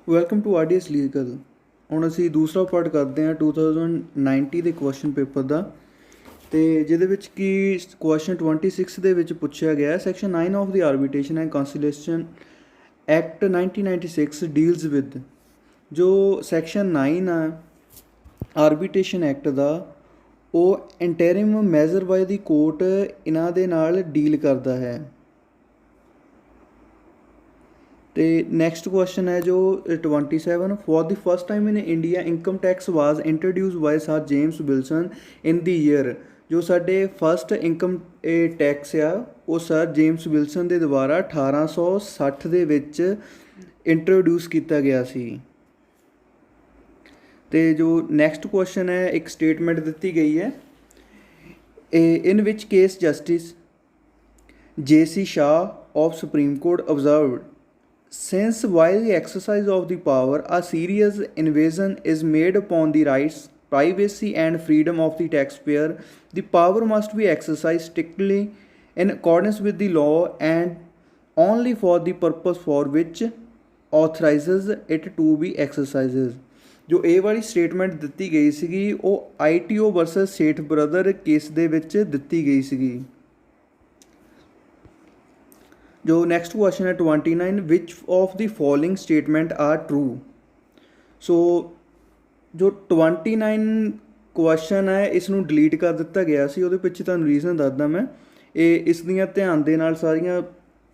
Welcome to ਆਰਡੀਐਸ legal. ਹੁਣ ਅਸੀਂ ਦੂਸਰਾ ਪਾਰਟ ਕਰਦੇ ਹਾਂ 2019 ਦੇ ਕੁਐਸਚਨ ਪੇਪਰ ਦਾ, ਅਤੇ ਜਿਹਦੇ ਵਿੱਚ ਕਿ ਕੁਐਸਚਨ 26 ਦੇ ਵਿੱਚ ਪੁੱਛਿਆ ਗਿਆ section 9 of the arbitration and conciliation act 1996 deals with. ਜੋ ਸੈਕਸ਼ਨ 9 ਆ ਆਰਬਿਟ੍ਰੇਸ਼ਨ ਐਕਟ ਦਾ, ਉਹ interim measure by the court ਇਹਨਾਂ ਦੇ ਨਾਲ ਡੀਲ ਕਰਦਾ ਹੈ। ਤੇ ਨੈਕਸਟ ਕੁਐਸਚਨ ਹੈ ਜੋ 27, for the first time in India income tax was introduce by sir James Wilson in the year. ਜੋ ਸਾਡੇ ਫਸਟ ਇਨਕਮ ਟੈਕਸ ਆ ਉਹ ਸਰ ਜੇਮਸ ਵਿਲਸਨ ਦੇ ਦੁਆਰਾ 1860 ਦੇ ਵਿੱਚ ਇੰਟਰੋਡਿਊਸ ਕੀਤਾ ਗਿਆ ਸੀ। ਤੇ ਜੋ ਨੈਕਸਟ ਕੁਐਸਚਨ ਹੈ, ਇੱਕ ਸਟੇਟਮੈਂਟ ਦਿੱਤੀ ਗਈ ਹੈ, in which case justice J.C. Shah of Supreme Court observed, since while the exercise of the power a serious invasion is made upon the rights, privacy and freedom of the taxpayer, the power must be exercised strictly in accordance with the law and only for the purpose for which authorizes it to be exercised। ਜੋ ਇਹ ਵਾਲੀ statement ਦਿੱਤੀ ਗਈ ਸੀਗੀ ਉਹ ITO versus ਸੇਠ brother case ਦੇ ਵਿੱਚ ਦਿੱਤੀ ਗਈ ਸੀਗੀ। जो नेक्स्ट क्वेश्चन है 29, which of the following statement are true. So जो 29 क्वेश्चन है इसनों डिलीट कर दिता गया सी, ਉਹਦੇ ਪਿੱਛੇ ਤੁਹਾਨੂੰ ਰੀਜ਼ਨ ਦੱਸਦਾ ਮੈਂ। ਇਹ ਇਸ ਦੀਆਂ ਧਿਆਨ ਦੇ ਨਾਲ ਸਾਰੀਆਂ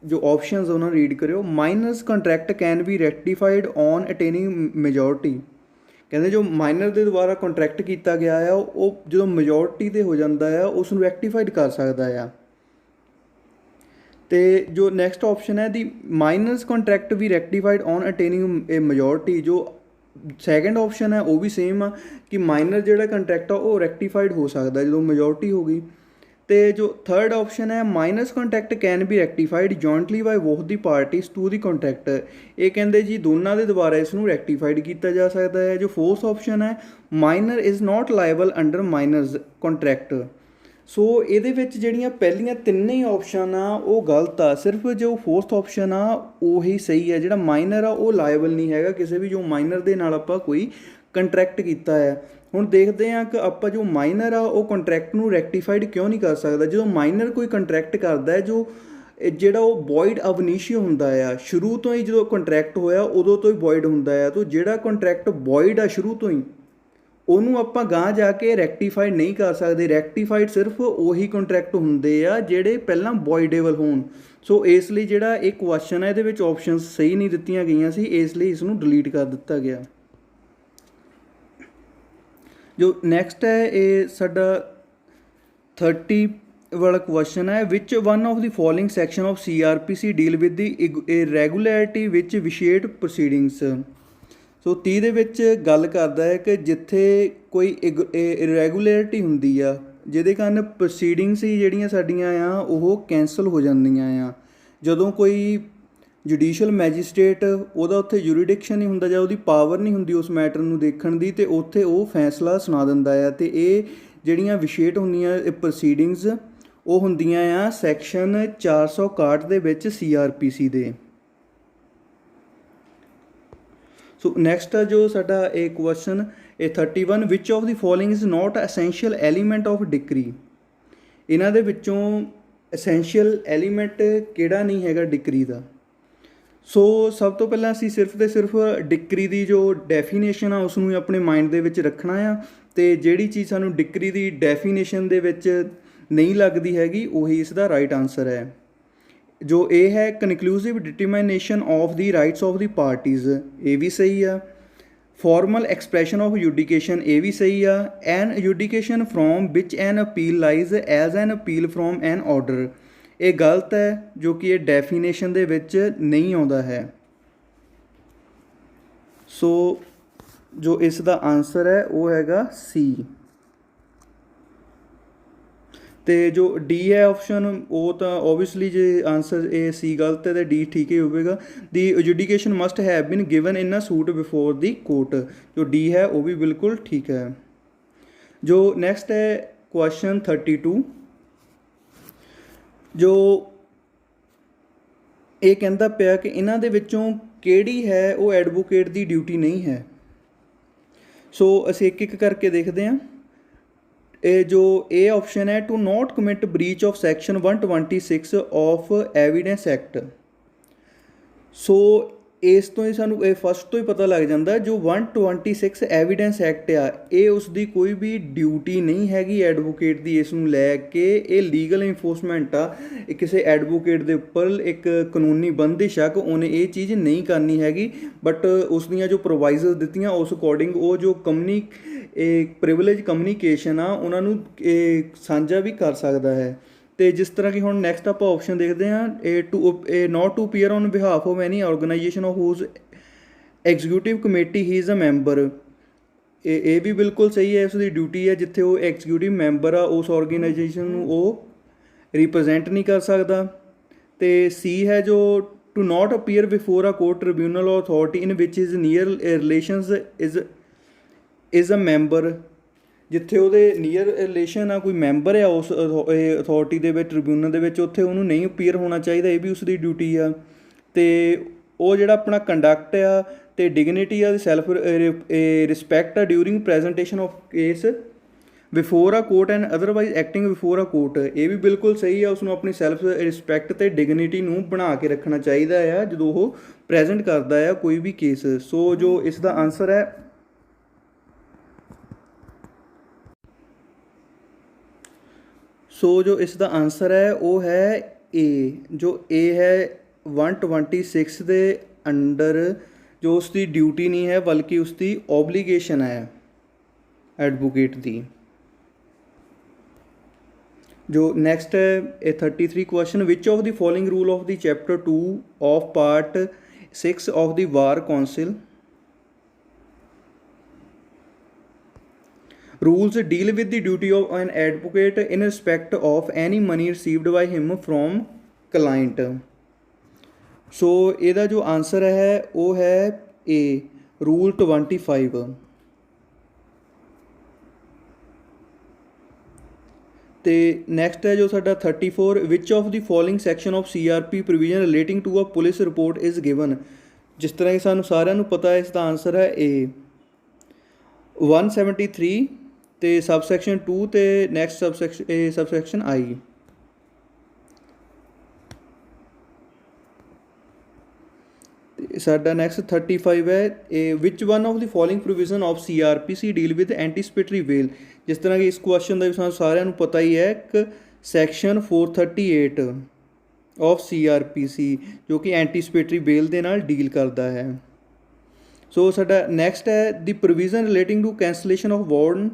ਜੋ ਆਪਸ਼ਨਸ ਉਹਨਾਂ ਰੀਡ ਕਰਿਓ। Minor's contract can be rectified on attaining majority. ਕਹਿੰਦੇ ਜੋ ਮਾਈਨਰ ਦੇ ਦੁਆਰਾ ਕੰਟਰੈਕਟ ਕੀਤਾ ਗਿਆ ਆ ਉਹ ਜਦੋਂ ਮੈਜੋਰਟੀ 'ਤੇ ਹੋ ਜਾਂਦਾ ਆ ਉਸ ਨੂੰ ਰੈਕਟੀਫਾਈਡ ਕਰ ਸਕਦਾ ਆ। ਤੇ ਜੋ ਨੈਕਸਟ ਆਪਸ਼ਨ ਹੈ ਦੀ ਮਾਈਨਰਸ ਕੰਟਰੈਕਟ ਵੀ rectified on attaining a majority. ਜੋ ਸੈਕਿੰਡ ਆਪਸ਼ਨ ਹੈ ਉਹ ਵੀ ਸੇਮ ਆ ਕਿ ਮਾਈਨਰ ਜਿਹੜਾ ਕੰਟਰੈਕਟ ਆ ਉਹ ਰੈਕਟੀਫਾਈਡ ਹੋ ਸਕਦਾ ਜਦੋਂ ਮੈਜੋਰਟੀ ਹੋ ਗਈ। ਤੇ ਜੋ ਥਰਡ ਆਪਸ਼ਨ ਹੈ miners contract can be ਰੈਕਟੀਫਾਈਡ jointly by both the parties to the contract. ਇਹ ਕਹਿੰਦੇ ਜੀ ਦੋਨਾਂ ਦੇ ਦੁਆਰਾ ਇਸ ਨੂੰ ਰੈਕਟੀਫਾਈਡ ਕੀਤਾ ਜਾ ਸਕਦਾ ਹੈ। ਜੋ ਫੋਰਥ ਆਪਸ਼ਨ ਹੈ minor is not liable under minor's contract. So ਇਹਦੇ ਵਿੱਚ ਜਿਹੜੀਆਂ ਪਹਿਲੀਆਂ ਤਿੰਨੇ ਹੀ ਆਪਸ਼ਨ ਆ ਉਹ ਗਲਤ ਆ, ਸਿਰਫ ਜੋ ਫੋਰਥ ਆਪਸ਼ਨ ਆ ਉਹੀ ਸਹੀ ਹੈ। ਜਿਹੜਾ ਮਾਈਨਰ ਆ ਉਹ ਲਾਇਬਲ ਨਹੀਂ ਹੈਗਾ ਕਿਸੇ ਵੀ ਜੋ ਮਾਈਨਰ ਦੇ ਨਾਲ ਆਪਾਂ ਕੋਈ ਕੰਟਰੈਕਟ ਕੀਤਾ ਹੈ। ਹੁਣ ਦੇਖਦੇ ਹਾਂ ਕਿ ਆਪਾਂ ਜੋ ਮਾਈਨਰ ਆ ਉਹ ਕੰਟਰੈਕਟ ਨੂੰ ਰੈਕਟੀਫਾਈਡ ਕਿਉਂ ਨਹੀਂ ਕਰ ਸਕਦਾ। ਜਦੋਂ ਮਾਈਨਰ ਕੋਈ ਕੰਟਰੈਕਟ ਕਰਦਾ ਹੈ ਜੋ ਜਿਹੜਾ ਉਹ ਵੋਇਡ ਅਬ ਇਨੀਸ਼ੀਓ ਹੁੰਦਾ ਆ, ਸ਼ੁਰੂ ਤੋਂ ਹੀ ਜਦੋਂ ਕੰਟਰੈਕਟ ਹੋਇਆ ਉਦੋਂ ਤੋਂ ਹੀ ਵੋਇਡ ਹੁੰਦਾ ਆ। ਤਾਂ ਜਿਹੜਾ ਕੰਟਰੈਕਟ ਵੋਇਡ ਆ ਸ਼ੁਰੂ ਤੋਂ ਹੀ ਉਹਨੂੰ ਆਪਾਂ ਗਾਂਹ ਜਾ ਕੇ ਰੈਕਟੀਫਾਈਡ ਨਹੀਂ ਕਰ ਸਕਦੇ। ਰੈਕਟੀਫਾਈਡ ਸਿਰਫ ਉਹੀ ਕੰਟਰੈਕਟ ਹੁੰਦੇ ਆ ਜਿਹੜੇ ਪਹਿਲਾਂ ਵੋਇਡੇਬਲ ਹੋਣ। ਸੋ ਇਸ ਲਈ ਜਿਹੜਾ ਇਹ ਕੁਐਸਚਨ ਹੈ ਇਹਦੇ ਵਿੱਚ ਆਪਸ਼ਨਸ ਸਹੀ ਨਹੀਂ ਦਿੱਤੀਆਂ ਗਈਆਂ ਸੀ, ਇਸ ਲਈ ਇਸ ਨੂੰ ਡਿਲੀਟ ਕਰ ਦਿੱਤਾ ਗਿਆ। ਜੋ ਨੈਕਸਟ ਹੈ ਇਹ ਸਾਡਾ 30 ਵਾਲਾ ਕੁਐਸਚਨ ਹੈ, which one of the following section of CRPC deal with the irregularity which vitiate proceedings. So 30 ਦੇ ਵਿੱਚ ਗੱਲ ਕਰਦਾ ਹੈ ਕਿ ਜਿੱਥੇ ਕੋਈ ਇਰੈਗੂਲੈਰਿਟੀ ਹੁੰਦੀ ਆ ਜਿਹਦੇ ਕਾਰਨ ਪ੍ਰੋਸੀਡਿੰਗਸ ਹੀ ਜਿਹੜੀਆਂ ਸਾਡੀਆਂ ਆ ਉਹ ਕੈਂਸਲ ਹੋ ਜਾਂਦੀਆਂ ਆ। ਜਦੋਂ ਕੋਈ ਜੁਡੀਸ਼ੀਅਲ ਮੈਜਿਸਟ੍ਰੇਟ ਉਹਦਾ ਉੱਥੇ ਜੂਰੀਡਿਕਸ਼ਨ ਨਹੀਂ ਹੁੰਦਾ ਜਾਂ ਉਹਦੀ ਪਾਵਰ ਨਹੀਂ ਹੁੰਦੀ ਉਸ ਮੈਟਰ ਨੂੰ ਦੇਖਣ ਦੀ, ਅਤੇ ਉੱਥੇ ਉਹ ਫੈਸਲਾ ਸੁਣਾ ਦਿੰਦਾ ਆ। ਅਤੇ ਇਹ ਜਿਹੜੀਆਂ ਵਿਸ਼ੇਟ ਹੁੰਦੀਆਂ ਇਹ ਪ੍ਰੋਸੀਡਿੰਗਸ ਉਹ ਹੁੰਦੀਆਂ ਆ ਸੈਕਸ਼ਨ 461 ਦੇ ਵਿੱਚ CRPC ਦੇ। ਸੋ ਨੈਕਸਟ ਆ ਜੋ ਸਾਡਾ ਇਹ ਕੁਐਸਚਨ ਇਹ 31, ਵਿਚ of the following is not essential element of decree. ਇਹਨਾਂ ਦੇ ਵਿੱਚੋਂ ਅਸੈਂਸ਼ੀਅਲ ਐਲੀਮੈਂਟ ਕਿਹੜਾ ਨਹੀਂ ਹੈਗਾ ਡਿਕਰੀ ਦਾ। ਸੋ ਸਭ ਤੋਂ ਪਹਿਲਾਂ ਅਸੀਂ ਸਿਰਫ ਅਤੇ ਸਿਰਫ ਡਿਕਰੀ ਦੀ ਜੋ ਡੈਫੀਨੇਸ਼ਨ ਆ ਉਸ ਨੂੰ ਆਪਣੇ ਮਾਈਂਡ ਦੇ ਵਿੱਚ ਰੱਖਣਾ ਆ, ਅਤੇ ਜਿਹੜੀ ਚੀਜ਼ ਸਾਨੂੰ ਡਿਕਰੀ ਦੀ ਡੈਫੀਨੇਸ਼ਨ ਦੇ ਵਿੱਚ ਨਹੀਂ ਲੱਗਦੀ ਹੈਗੀ ਉਹੀ ਇਸ ਦਾ ਰਾਈਟ ਆਨਸਰ ਹੈ। ਜੋ ਇਹ ਹੈ conclusive determination of the rights of the parties, ਇਹ ਵੀ ਸਹੀ ਆ। ਫਾਰਮਲ ਐਕਸਪ੍ਰੈਸ਼ਨ ਆਫ ਯੂਡੀਕੇਸ਼ਨ, ਇਹ ਵੀ ਸਹੀ ਆ। An adjudication from which an appeal lies as an appeal from an order, ਇਹ ਗਲਤ ਹੈ ਜੋ ਕਿ ਇਹ ਡੈਫੀਨੇਸ਼ਨ ਦੇ ਵਿੱਚ ਨਹੀਂ ਆਉਂਦਾ ਹੈ। ਸੋ ਜੋ ਇਸ ਦਾ ਆਨਸਰ ਹੈ ਉਹ ਹੈਗਾ C। ਅਤੇ ਜੋ D ਹੈ ਆਪਸ਼ਨ ਉਹ ਤਾਂ ਓਬਵੀਅਸਲੀ ਜੇ ਆਨਸਰ ਇਹ C ਗਲਤ ਹੈ ਤਾਂ D ਠੀਕ ਹੀ ਹੋਵੇਗਾ। The adjudication must have been given in a suit before the court, ਜੋ D ਹੈ ਉਹ ਵੀ ਬਿਲਕੁਲ ਠੀਕ ਹੈ। ਜੋ ਨੈਕਸਟ ਹੈ ਕੁਐਸਚਨ 32, ਜੋ ਇਹ ਕਹਿੰਦਾ ਪਿਆ ਕਿ ਇਹਨਾਂ ਦੇ ਵਿੱਚੋਂ ਕਿਹੜੀ ਹੈ ਉਹ ਐਡਵੋਕੇਟ ਦੀ ਡਿਊਟੀ ਨਹੀਂ ਹੈ। ਸੋ ਅਸੀਂ ਇੱਕ ਇੱਕ ਕਰਕੇ ਦੇਖਦੇ ਹਾਂ। ਇਹ ਜੋ ਇਹ ਆਪਸ਼ਨ ਹੈ, to not commit breach of section 126 of evidence act. So ਇਸ ਤੋਂ ਹੀ ਸਾਨੂੰ ਇਹ ਫਸਟ ਤੋਂ ਹੀ ਪਤਾ ਲੱਗ ਜਾਂਦਾ, ਜੋ 126 ਐਵੀਡੈਂਸ ਐਕਟ ਆ, ਇਹ ਉਸ ਦੀ ਕੋਈ ਵੀ ਡਿਊਟੀ ਨਹੀਂ ਹੈਗੀ ਐਡਵੋਕੇਟ ਦੀ ਇਸ ਨੂੰ ਲੈ ਕੇ। ਇਹ ਲੀਗਲ ਇਨਫੋਰਸਮੈਂਟ ਆ, ਇਹ ਕਿਸੇ ਐਡਵੋਕੇਟ ਦੇ ਉੱਪਰ ਇੱਕ ਕਾਨੂੰਨੀ ਬੰਦਿਸ਼ ਆ ਕਿ ਉਹਨੇ ਇਹ ਚੀਜ਼ ਨਹੀਂ ਕਰਨੀ ਹੈਗੀ। ਬਟ ਉਸ ਦੀਆਂ ਜੋ ਪ੍ਰੋਵਾਈਜ਼ਰ ਦਿੱਤੀਆਂ ਉਸ ਅਕੋਰਡਿੰਗ ਉਹ ਜੋ ਪ੍ਰਿਵਿਲੇਜ ਕਮਿਊਨੀਕੇਸ਼ਨ ਆ ਉਹਨਾਂ ਨੂੰ ਸਾਂਝਾ ਵੀ ਕਰ ਸਕਦਾ ਹੈ। ਅਤੇ ਜਿਸ ਤਰ੍ਹਾਂ ਕਿ ਹੁਣ ਨੈਕਸਟ ਆਪਾਂ ਆਪਸ਼ਨ ਦੇਖਦੇ ਹਾਂ, not to appear on behalf of any organisation of whose executive committee he is a member. ਇਹ ਵੀ ਬਿਲਕੁਲ ਸਹੀ ਹੈ, ਉਸ ਦੀ ਡਿਊਟੀ ਹੈ ਜਿੱਥੇ ਉਹ ਐਗਜ਼ੀਕਿਊਟਿਵ ਮੈਂਬਰ ਆ ਉਸ ਔਰਗੇਨਾਈਜੇਸ਼ਨ ਨੂੰ ਉਹ ਰਿਪਰੈਜ਼ੈਂਟ ਨਹੀਂ ਕਰ ਸਕਦਾ। ਅਤੇ ਸੀ ਹੈ ਜੋ to not appear before a court tribunal or authority in which is near relations is a member. ਜਿੱਥੇ ਉਹਦੇ ਨੀਅਰ ਰਿਲੇਸ਼ਨ ਆ, ਕੋਈ ਮੈਂਬਰ ਆ ਉਸ ਅਥਾਰਟੀ ਦੇ ਵਿੱਚ, ਟ੍ਰਿਬਿਊਨਲ ਦੇ ਵਿੱਚ, ਉੱਥੇ ਉਹਨੂੰ ਨਹੀਂ ਅਪੀਅਰ ਹੋਣਾ ਚਾਹੀਦਾ, ਇਹ ਵੀ ਉਸ ਦੀ ਡਿਊਟੀ ਆ। ਅਤੇ ਉਹ ਜਿਹੜਾ ਆਪਣਾ ਕੰਡਕਟ ਆ ਅਤੇ ਡਿਗਨਿਟੀ ਆ, ਸੈਲਫ ਰਿਸਪੈਕਟ ਆ during presentation of case before a court and otherwise acting before a court, ਇਹ ਵੀ ਬਿਲਕੁਲ ਸਹੀ ਆ। ਉਸਨੂੰ ਆਪਣੀ ਸੈਲਫ ਰਿਸਪੈਕਟ ਅਤੇ ਡਿਗਨਿਟੀ ਨੂੰ ਬਣਾ ਕੇ ਰੱਖਣਾ ਚਾਹੀਦਾ ਆ ਜਦੋਂ ਉਹ ਪ੍ਰੈਜੈਂਟ ਕਰਦਾ ਆ ਕੋਈ ਵੀ ਕੇਸ। ਸੋ ਜੋ ਇਸ ਦਾ ਆਨਸਰ ਹੈ, ਸੋ ਜੋ ਇਸ ਦਾ ਆਨਸਰ ਹੈ ਉਹ ਹੈ ਏ। ਜੋ ਏ ਹੈ 126 ਦੇ ਅੰਡਰ ਜੋ ਉਸ ਦੀ ਡਿਊਟੀ ਨਹੀਂ ਹੈ ਬਲਕਿ ਉਸ ਦੀ ਓਬਲੀਗੇਸ਼ਨ ਹੈ ਐਡਵੋਕੇਟ ਦੀ। ਜੋ ਨੈਕਸਟ ਹੈ ਇਹ 33 question, which of the following rule of the chapter 2 of part 6 of the bar council rules deal with the duty of an advocate in respect of any money received by him from client। ਸੋ ਇਹਦਾ ਜੋ answer ਹੈ ਉਹ ਹੈ ਏ, rule 25। ਅਤੇ next ਹੈ ਜੋ ਸਾਡਾ 34, which of the following section of CRP provision relating to a police report is given. ਜਿਸ ਤਰ੍ਹਾਂ ਕਿ ਸਾਨੂੰ ਸਾਰਿਆਂ ਨੂੰ ਪਤਾ ਹੈ ਇਸ ਦਾ ਆਨਸਰ ਹੈ ਏ 173 ਅਤੇ ਸਬਸੈਕਸ਼ਨ 2 ਅਤੇ ਨੈਕਸਟ ਸਬਸੈਕਸ਼ਨ ਆਈ। ਸਾਡਾ ਨੈਕਸਟ 35 ਹੈ, which one of the following provision of CRPC deal with anticipatory bail. ਜਿਸ ਤਰ੍ਹਾਂ ਕਿ ਇਸ ਕੁਐਸਚਨ ਦਾ ਵੀ ਸਾਨੂੰ ਸਾਰਿਆਂ ਨੂੰ ਪਤਾ ਹੀ ਹੈ, ਇੱਕ ਸੈਕਸ਼ਨ 438 ਆਫ CRPC ਜੋ ਕਿ ਐਂਟੀਸਪੇਟਰੀ ਬੇਲ ਦੇ ਨਾਲ ਡੀਲ ਕਰਦਾ ਹੈ। ਸੋ ਸਾਡਾ ਨੈਕਸਟ ਹੈ, the provision relating to cancellation of bond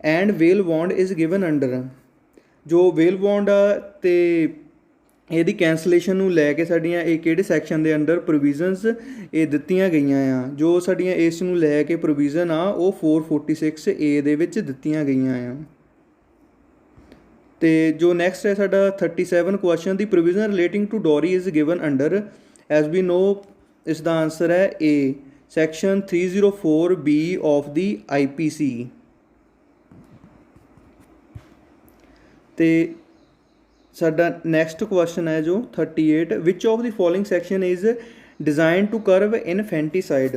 and bail bond is given under. ਜੋ ਵੇਲ ਬੌਂਡ ਆ ਅਤੇ ਇਹਦੀ ਕੈਂਸਲੇਸ਼ਨ ਨੂੰ ਲੈ ਕੇ ਸਾਡੀਆਂ ਇਹ ਕਿਹੜੇ ਸੈਕਸ਼ਨ ਦੇ ਅੰਡਰ ਪ੍ਰੋਵੀਜ਼ਨਸ ਇਹ ਦਿੱਤੀਆਂ ਗਈਆਂ ਆ। ਜੋ ਸਾਡੀਆਂ ਇਸ ਨੂੰ ਲੈ ਕੇ ਪ੍ਰੋਵੀਜ਼ਨ ਆ ਉਹ 446A ਦੇ ਵਿੱਚ ਦਿੱਤੀਆਂ ਗਈਆਂ ਆ। ਅਤੇ ਜੋ ਨੈਕਸਟ ਹੈ ਸਾਡਾ 37 question, the provision relating to dowry is given under. As we know ਇਸ ਦਾ ਆਨਸਰ ਹੈ A, section 304B of the IPC। ਅਤੇ ਸਾਡਾ ਨੈਕਸਟ ਕੁਐਸਚਨ ਹੈ ਜੋ 38, which of the following section is designed to curb infanticide.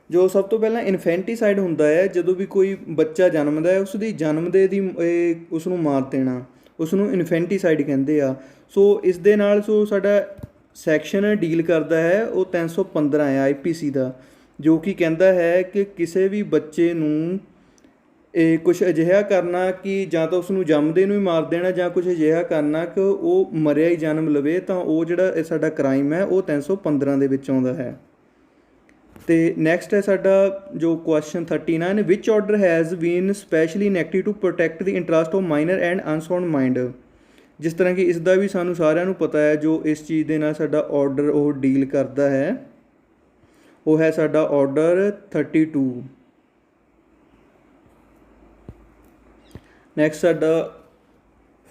ਜੋ ਸਭ ਤੋਂ ਪਹਿਲਾਂ ਇਨਫੈਂਟੀਸਾਈਡ ਹੁੰਦਾ ਹੈ ਜਦੋਂ ਵੀ ਕੋਈ ਬੱਚਾ ਜਨਮਦਾ ਹੈ ਉਸ ਦੀ ਜਨਮਦੇ ਦੀ ਉਸ ਨੂੰ ਮਾਰ ਦੇਣਾ, ਉਸ ਨੂੰ ਇਨਫੈਂਟੀਸਾਈਡ ਕਹਿੰਦੇ ਆ। ਸੋ ਇਸ ਦੇ ਨਾਲ ਸੋ ਸਾਡਾ ਸੈਕਸ਼ਨ ਡੀਲ ਕਰਦਾ ਹੈ ਉਹ 315 ਹੈ IPC ਦਾ, ਜੋ ਕਿ ਕਹਿੰਦਾ ਹੈ ਕਿ ਕਿਸੇ ਵੀ ਬੱਚੇ ਨੂੰ ਇਹ ਕੁਛ ਅਜਿਹਾ ਕਰਨਾ ਕਿ ਜਾਂ ਤਾਂ ਉਸਨੂੰ ਜੰਮਦੇ ਨੂੰ ਹੀ ਮਾਰ ਦੇਣਾ ਜਾਂ ਕੁਛ ਅਜਿਹਾ ਕਰਨਾ ਕਿ ਉਹ ਮਰਿਆ ਹੀ ਜਨਮ ਲਵੇ, ਤਾਂ ਉਹ ਜਿਹੜਾ ਇਹ ਸਾਡਾ ਕ੍ਰਾਈਮ ਹੈ ਉਹ 315 ਦੇ ਵਿੱਚ ਆਉਂਦਾ ਹੈ। ਅਤੇ ਨੈਕਸਟ ਹੈ ਸਾਡਾ ਜੋ question 39, which order has been specially enacted to protect the interest of minor and unsound mind. ਜਿਸ ਤਰ੍ਹਾਂ ਕਿ ਇਸ ਦਾ ਵੀ ਸਾਨੂੰ ਸਾਰਿਆਂ ਨੂੰ ਪਤਾ ਹੈ ਜੋ ਇਸ ਚੀਜ਼ ਦੇ ਨਾਲ ਸਾਡਾ ਆਰਡਰ ਉਹ ਡੀਲ ਕਰਦਾ ਹੈ ਉਹ ਹੈ ਸਾਡਾ ਆਰਡਰ 32। ਨੈਕਸਟ ਸਾਡਾ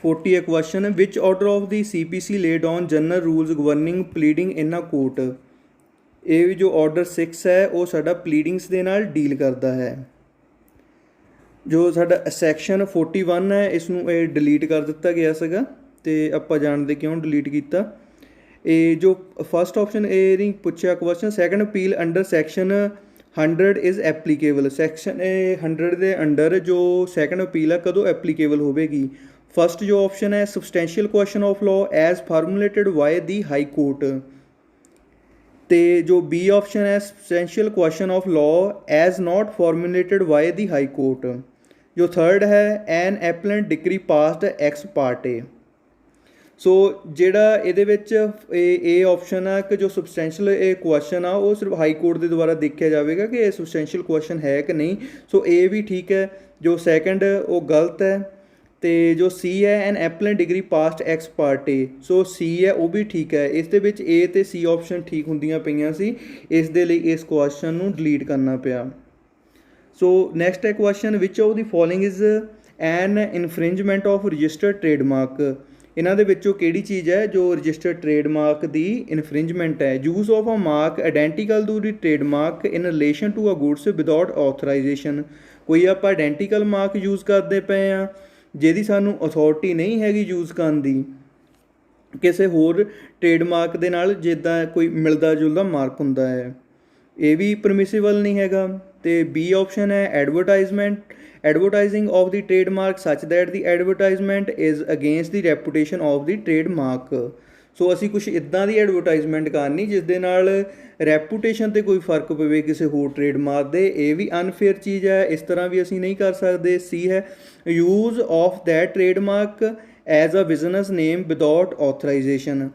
40 question, which order of the CPC laid on general rules governing pleading in a court. ਇਹ ਵੀ ਜੋ ਆਰਡਰ 6 ਹੈ ਉਹ ਸਾਡਾ ਪਲੀਡਿੰਗਸ ਦੇ ਨਾਲ ਡੀਲ ਕਰਦਾ ਹੈ। ਜੋ ਸਾਡਾ ਸੈਕਸ਼ਨ 41 ਹੈ ਇਸ ਨੂੰ ਇਹ ਡਿਲੀਟ ਕਰ ਦਿੱਤਾ ਗਿਆ ਸੀਗਾ ਅਤੇ ਆਪਾਂ ਜਾਣਦੇ ਕਿਉਂ ਡਿਲੀਟ ਕੀਤਾ। ਇਹ ਜੋ ਫਸਟ ਆਪਸ਼ਨ ਇਹ ਨਹੀਂ ਪੁੱਛਿਆ question, second appeal under section 100 is applicable, section 100 ਦੇ ਅੰਡਰ ਜੋ ਸੈਕੰਡ ਅਪੀਲ ਹੈ ਕਦੋਂ ਐਪਲੀਕੇਬਲ ਹੋਵੇਗੀ। ਫਸਟ ਜੋ ਆਪਸ਼ਨ ਹੈ substantial question of law as formulated by the high court, ਤੇ ਜੋ ਬੀ ਆਪਸ਼ਨ ਹੈ substantial question of law as not formulated by the high court. ਜੋ ਥਰਡ ਹੈ an appellate decree passed ex parte. So ਜਿਹੜਾ ਇਹਦੇ ਵਿੱਚ ਇਹ option ਆ ਕਿ ਜੋ ਸਬਸਟੈਂਸ਼ੀਅਲ ਇਹ ਕੁਐਸਚਨ ਆ ਉਹ ਸਿਰਫ ਹਾਈ ਕੋਰਟ ਦੇ ਦੁਆਰਾ ਦੇਖਿਆ ਜਾਵੇਗਾ ਕਿ ਇਹ ਸਬਸਟੈਂਸ਼ੀਅਲ ਕੁਐਸਚਨ ਹੈ ਕਿ ਨਹੀਂ। ਸੋ ਇਹ ਵੀ ਠੀਕ ਹੈ, ਜੋ ਸੈਕੰਡ ਉਹ ਗਲਤ ਹੈ, ਅਤੇ ਜੋ ਸੀ ਹੈ an ਐਪਲੈਂਟ degree past X parte, ਸੋ ਸੀ ਹੈ ਉਹ ਵੀ ਠੀਕ ਹੈ। ਇਸ ਦੇ ਵਿੱਚ ਏ ਅਤੇ ਸੀ ਆਪਸ਼ਨ ਠੀਕ ਹੁੰਦੀਆਂ ਪਈਆਂ ਸੀ, ਇਸ ਦੇ ਲਈ ਇਸ ਕੁਐਸਚਨ ਨੂੰ ਡਿਲੀਟ ਕਰਨਾ ਪਿਆ। ਸੋ ਨੈਕਸਟ ਹੈ question which of the following is an infringement of registered trademark. ਇਹਨਾਂ ਦੇ ਵਿੱਚੋਂ ਕਿਹੜੀ ਚੀਜ਼ ਹੈ ਜੋ ਰਜਿਸਟਰਡ ਟ੍ਰੇਡਮਾਰਕ ਦੀ ਇਨਫਰਿੰਜਮੈਂਟ ਹੈ। Use of a mark identical to the trademark in relation to a goods without authorisation. ਕੋਈ ਆਪਾਂ ਆਈਡੈਂਟੀਕਲ ਮਾਰਕ ਯੂਜ਼ ਕਰਦੇ ਪਏ ਹਾਂ ਜਿਹਦੀ ਸਾਨੂੰ ਅਥੋਰਟੀ ਨਹੀਂ ਹੈਗੀ ਯੂਜ਼ ਕਰਨ ਦੀ ਕਿਸੇ ਹੋਰ ਟ੍ਰੇਡਮਾਰਕ ਦੇ ਨਾਲ, ਜਿੱਦਾਂ ਕੋਈ ਮਿਲਦਾ ਜੁਲਦਾ ਮਾਰਕ ਹੁੰਦਾ ਹੈ, ਇਹ ਵੀ ਪਰਮਿਸਿਬਲ ਨਹੀਂ ਹੈਗਾ। ਅਤੇ ਬੀ ਆਪਸ਼ਨ ਹੈ advertising of the trademark such that the advertisement is against the reputation of the trademark. ਸੋ ਅਸੀਂ ਕੁਛ ਇੱਦਾਂ ਦੀ ਐਡਵਰਟਾਈਜ਼ਮੈਂਟ ਕਰਨੀ ਜਿਸ ਦੇ ਨਾਲ ਰੈਪੂਟੇਸ਼ਨ 'ਤੇ ਕੋਈ ਫਰਕ ਪਵੇ ਕਿਸੇ ਹੋਰ ਟ੍ਰੇਡਮਾਰਕ ਦੇ, ਇਹ ਵੀ ਅਨਫੇਅਰ ਚੀਜ਼ ਹੈ, ਇਸ ਤਰ੍ਹਾਂ ਵੀ ਅਸੀਂ ਨਹੀਂ ਕਰ ਸਕਦੇ। ਸੀ ਹੈ use of that trademark as a business name without authorisation.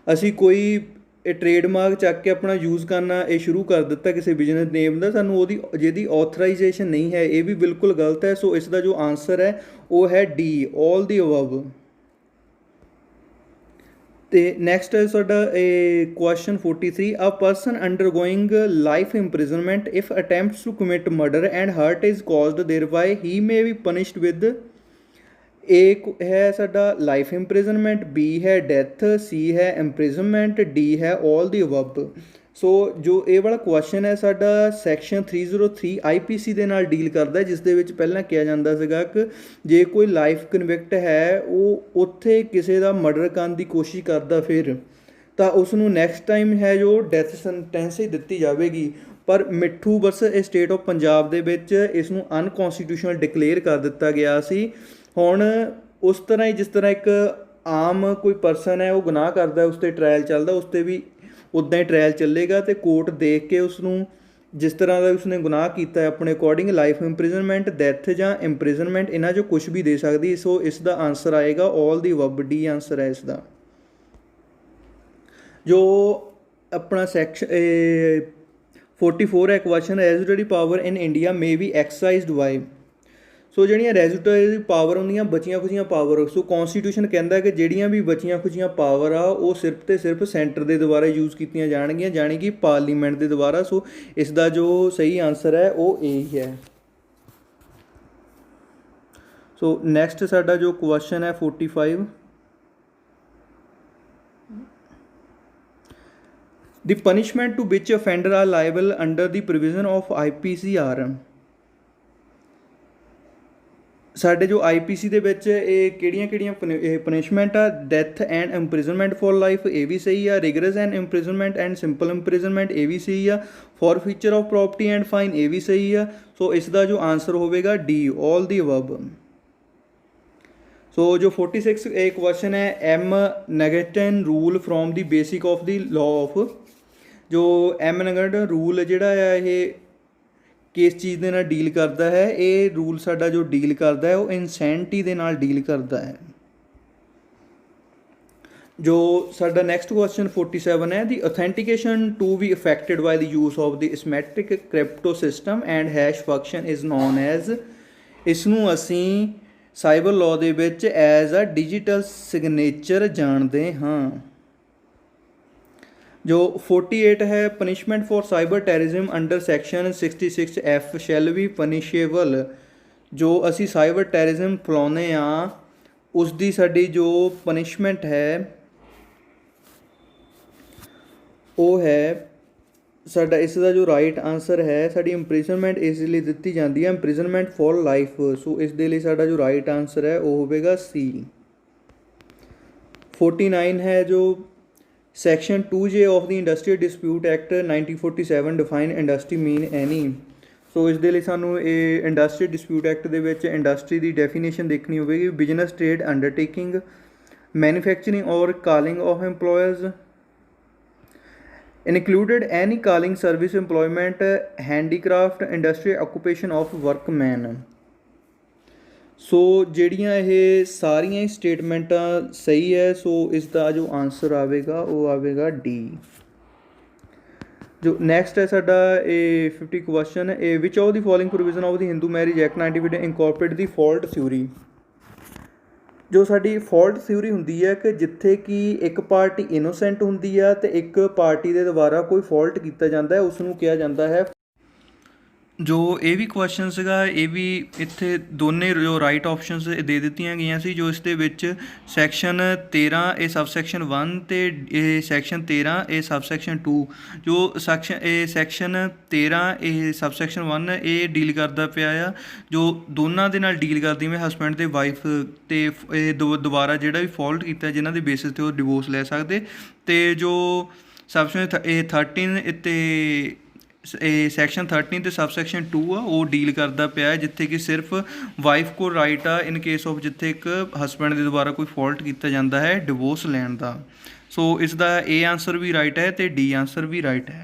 ਅਸੀਂ ਕੋਈ ਇਹ ਟ੍ਰੇਡਮਾਰਕ ਚੱਕ ਕੇ ਆਪਣਾ ਯੂਜ਼ ਕਰਨਾ ਇਹ ਸ਼ੁਰੂ ਕਰ ਦਿੱਤਾ ਕਿਸੇ ਬਿਜ਼ਨਸ ਨੇਮ ਦਾ, ਸਾਨੂੰ ਉਹਦੀ ਜਿਹਦੀ ਆਥੋਰਾਈਜੇਸ਼ਨ ਨਹੀਂ ਹੈ, ਇਹ ਵੀ ਬਿਲਕੁਲ ਗਲਤ ਹੈ। ਸੋ ਇਸ ਦਾ ਜੋ ਆਨਸਰ ਹੈ ਉਹ ਹੈ ਡੀ ਆਲ ਦੀ ਅਬਵ। ਅਤੇ ਨੈਕਸਟ ਹੈ ਸਾਡਾ ਇਹ question 43 a person undergoing life imprisonment if attempts to commit murder and hurt is caused thereby he may be punished with. A ਹੈ ਸਾਡਾ ਲਾਈਫ ਇੰਪ੍ਰਿਜ਼ਨਮੈਂਟ, ਬੀ ਹੈ death, C ਹੈ imprisonment, D ਹੈ ਆਲ the above. ਸੋ ਜੋ ਇਹ ਵਾਲਾ question ਹੈ ਸਾਡਾ ਸੈਕਸ਼ਨ 303 IPC ਦੇ ਨਾਲ ਡੀਲ ਕਰਦਾ, ਜਿਸ ਦੇ ਵਿੱਚ ਪਹਿਲਾਂ ਕਿਹਾ ਜਾਂਦਾ ਸੀਗਾ ਕਿ ਜੇ ਕੋਈ ਲਾਈਫ ਕਨਵਿਕਟ ਹੈ ਉਹ ਉੱਥੇ ਕਿਸੇ ਦਾ ਮਰਡਰ ਕਰਨ ਦੀ ਕੋਸ਼ਿਸ਼ ਕਰਦਾ ਫਿਰ ਤਾਂ ਉਸ ਨੂੰ ਨੈਕਸਟ ਟਾਈਮ ਹੈ ਜੋ ਡੈਥ ਸੈਂਟੈਂਸ ਹੀ ਦਿੱਤੀ ਜਾਵੇਗੀ। ਪਰ ਮਿੱਠੂ ਵਰਸਸ ਸਟੇਟ ਆਫ ਪੰਜਾਬ ਦੇ ਵਿੱਚ ਇਸ ਨੂੰ ਅਨਕੋਂਸਟੀਟਿਊਸ਼ਨਲ ਡਿਕਲੇਅਰ ਕਰ ਦਿੱਤਾ ਗਿਆ ਸੀ। ਹੁਣ ਉਸ ਤਰ੍ਹਾਂ ਹੀ ਜਿਸ ਤਰ੍ਹਾਂ ਇੱਕ ਆਮ ਕੋਈ ਪਰਸਨ ਹੈ ਉਹ ਗੁਨਾਹ ਕਰਦਾ, ਉਸ 'ਤੇ ਟਰਾਇਲ ਚੱਲਦਾ, ਉਸ 'ਤੇ ਵੀ ਉੱਦਾਂ ਹੀ ਟਰਾਇਲ ਚੱਲੇਗਾ ਅਤੇ ਕੋਰਟ ਦੇਖ ਕੇ ਉਸ ਨੂੰ ਜਿਸ ਤਰ੍ਹਾਂ ਦਾ ਉਸਨੇ ਗੁਨਾਹ ਕੀਤਾ ਆਪਣੇ ਅਕੋਰਡਿੰਗ ਲਾਈਫ ਇੰਪ੍ਰਿਜ਼ਨਮੈਂਟ, ਡੈਥ ਜਾਂ ਇੰਪ੍ਰਿਜ਼ਨਮੈਂਟ ਇਹਨਾਂ 'ਚੋਂ ਕੁਛ ਵੀ ਦੇ ਸਕਦੀ। ਸੋ ਇਸ ਦਾ ਆਨਸਰ ਆਏਗਾ all the above, D answer ਹੈ ਇਸ ਦਾ। ਜੋ ਆਪਣਾ ਸੈਕਸ਼ਨ 44 ਹੈ question residuary power in India may be exercised by. So ਜਿਹੜੀਆਂ ਰੈਜ਼ੂਟਰੀ ਪਾਵਰ ਹੁੰਦੀਆਂ ਬਚੀਆਂ ਖੁਚੀਆਂ ਪਾਵਰ, ਸੋ ਕੌਨਸਟੀਟਿਊਸ਼ਨ ਕਹਿੰਦਾ ਕਿ ਜਿਹੜੀਆਂ ਵੀ ਬਚੀਆਂ ਖੁਚੀਆਂ ਪਾਵਰ ਆ ਉਹ ਸਿਰਫ ਅਤੇ ਸਿਰਫ ਸੈਂਟਰ ਦੇ ਦੁਆਰਾ ਯੂਜ਼ ਕੀਤੀਆਂ ਜਾਣਗੀਆਂ, ਜਾਣੀ ਕਿ ਪਾਰਲੀਮੈਂਟ ਦੇ ਦੁਆਰਾ। ਸੋ ਇਸ ਦਾ ਜੋ ਸਹੀ ਆਨਸਰ ਹੈ ਉਹ ਇਹ ਹੀ ਹੈ। ਸੋ ਨੈਕਸਟ ਸਾਡਾ ਜੋ ਕੁਐਸਚਨ ਹੈ 45 the punishment to which offender are liable under the provision of IPC are. ਸਾਡੇ ਜੋ IPC ਦੇ ਵਿੱਚ ਇਹ ਕਿਹੜੀਆਂ ਪਨਿਸ਼ਮੈਂਟ ਆ, death and imprisonment for life ਇਹ ਵੀ ਸਹੀ ਆ, rigorous and imprisonment and simple imprisonment ਇਹ ਵੀ ਸਹੀ ਆ, forfeiture of property and fine ਇਹ ਵੀ ਸਹੀ ਆ। ਸੋ ਇਸ ਦਾ ਜੋ ਆਨਸਰ ਹੋਵੇਗਾ ਡੀ ਆਲ ਦੀ ਅਬਵ। ਸੋ ਜੋ 46 ਇਹ ਕੁਐਸਚਨ ਹੈ M Naghten rule from the basic of the law of. ਜੋ ਐਮ ਨੈਗੇਟਨ ਰੂਲ ਜਿਹੜਾ ਆ ਇਹ ਕਿਸ ਚੀਜ਼ ਦੇ ਨਾਲ ਡੀਲ ਕਰਦਾ ਹੈ, ਇਹ ਰੂਲ ਸਾਡਾ ਜੋ ਡੀਲ ਕਰਦਾ ਹੈ ਉਹ ਇਨਸੈਂਟੀ ਦੇ ਨਾਲ ਡੀਲ ਕਰਦਾ ਹੈ। ਜੋ ਸਾਡਾ ਨੈਕਸਟ ਕੁਐਸਚਨ 47 ਹੈ ਦੀ ਅਥੈਂਟੀਕੇਸ਼ਨ to be affected by the use of the symmetric crypto system and hash function is non as. ਇਸ ਨੂੰ ਅਸੀਂ ਸਾਈਬਰ ਲਾਅ ਦੇ ਵਿੱਚ ਐਜ਼ ਅ ਡਿਜੀਟਲ ਸਿਗਨੇਚਰ ਜਾਣਦੇ ਹਾਂ। ਜੋ 48 ਹੈ punishment for cyber terrorism under section 66F shall be punishable. ਜੋ ਅਸੀਂ ਸਾਈਬਰ ਟੈਰਰਿਜ਼ਮ ਫੈਲਾਉਂਦੇ ਹਾਂ ਉਸ ਦੀ ਸਾਡੀ ਜੋ ਪਨਿਸ਼ਮੈਂਟ ਹੈ ਉਹ ਹੈ ਸਾਡਾ ਇਸ ਦਾ ਜੋ ਰਾਈਟ ਆਨਸਰ ਹੈ ਸਾਡੀ ਇੰਪ੍ਰਿਜ਼ਨਮੈਂਟ ਇਸ ਲਈ ਦਿੱਤੀ ਜਾਂਦੀ ਹੈ, ਇੰਪ੍ਰਿਜ਼ਨਮੈਂਟ ਫॉर ਲਾਈਫ। ਸੋ ਇਸ ਦੇ ਲਈ ਸਾਡਾ ਜੋ ਰਾਈਟ ਆਨਸਰ ਹੈ ਉਹ ਹੋਵੇਗਾ ਸੀ। 49 ਹੈ ਜੋ section 2J of the industrial dispute act 1947 define industry mean any. So ਇਸ ਦੇ ਲਈ ਸਾਨੂੰ ਇਹ ਇੰਡਸਟਰੀਅਲ ਡਿਸਪਿਊਟ ਐਕਟ ਦੇ ਵਿੱਚ ਇੰਡਸਟਰੀ ਦੀ ਡੈਫੀਨੇਸ਼ਨ ਦੇਖਣੀ ਹੋਵੇਗੀ। Business trade undertaking, manufacturing or calling of employers, included any calling service employment handicraft industry occupation of workman। ਸੋ ਜਿਹੜੀਆਂ ਇਹ ਸਾਰੀਆਂ ਹੀ ਸਟੇਟਮੈਂਟਾਂ ਸਹੀ ਹੈ। ਸੋ ਇਸ ਦਾ ਜੋ ਆਨਸਰ ਆਵੇਗਾ ਉਹ ਆਵੇਗਾ ਡੀ। ਜੋ ਨੈਕਸਟ ਹੈ ਸਾਡਾ ਇਹ 50 ਕੁਐਸਚਨ, ਇਹ ਵਿਚ of the following provision of the Hindu marriage act 1950 ਇਨਕੋਰਪੋਰੇਟ the fault theory. ਜੋ ਸਾਡੀ ਫਾਲਟ ਥਿਊਰੀ ਹੁੰਦੀ ਹੈ ਕਿ ਜਿੱਥੇ ਕਿ ਇੱਕ ਪਾਰਟੀ ਇਨੋਸੈਂਟ ਹੁੰਦੀ ਆ ਅਤੇ ਇੱਕ ਪਾਰਟੀ ਦੇ ਦੁਆਰਾ ਕੋਈ ਫਾਲਟ ਕੀਤਾ ਜਾਂਦਾ ਹੈ, ਉਸ ਨੂੰ ਕਿਹਾ ਜਾਂਦਾ ਹੈ। ਜੋ ਇਹ ਵੀ ਕੁਐਸਚਨ ਸੀਗਾ, ਇਹ ਵੀ ਇੱਥੇ ਦੋਨੇ ਜੋ ਰਾਈਟ ਆਪਸ਼ਨਸ ਦੇ ਦਿੱਤੀਆਂ ਗਈਆਂ ਸੀ। ਜੋ ਇਸ ਦੇ ਵਿੱਚ ਸੈਕਸ਼ਨ 13 ਇਹ ਸਬਸੈਕਸ਼ਨ 1 ਅਤੇ ਇਹ ਸੈਕਸ਼ਨ 13 ਇਹ ਸਬਸੈਕਸ਼ਨ 2। ਜੋ ਸੈਕਸ਼ਨ 13 ਇਹ ਸਬਸੈਕਸ਼ਨ 1 ਇਹ ਡੀਲ ਕਰਦਾ ਪਿਆ ਆ, ਜੋ ਦੋਨਾਂ ਦੇ ਨਾਲ ਡੀਲ ਕਰਦੀ ਮੈਂ ਹਸਬੈਂਡ ਅਤੇ ਵਾਈਫ, ਅਤੇ ਇਹ ਦੁਬਾਰਾ ਜਿਹੜਾ ਵੀ ਫਾਲਟ ਕੀਤਾ ਜਿਨ੍ਹਾਂ ਦੇ ਬੇਸਿਸ 'ਤੇ ਉਹ ਡਿਵੋਰਸ ਲੈ ਸਕਦੇ। ਅਤੇ ਜੋ ਸਬਸੈਕਸ਼ਨ ਇਹ 13 ਅਤੇ ਇਹ ਸੈਕਸ਼ਨ 13 ਅਤੇ ਸਬਸੈਕਸ਼ਨ 2 ਆ ਉਹ ਡੀਲ ਕਰਦਾ ਪਿਆ ਜਿੱਥੇ ਕਿ ਸਿਰਫ ਵਾਈਫ ਕੋਲ ਰਾਈਟ ਆ ਇਨ ਕੇਸ ਆਫ ਜਿੱਥੇ ਇੱਕ ਹਸਬੈਂਡ ਦੇ ਦੁਆਰਾ ਕੋਈ ਫਾਲਟ ਕੀਤਾ ਜਾਂਦਾ ਹੈ ਡਿਵੋਰਸ ਲੈਣ ਦਾ। ਸੋ ਇਸ ਦਾ ਏ ਆਨਸਰ ਵੀ ਰਾਈਟ ਹੈ ਅਤੇ ਡੀ ਆਨਸਰ ਵੀ ਰਾਈਟ ਹੈ।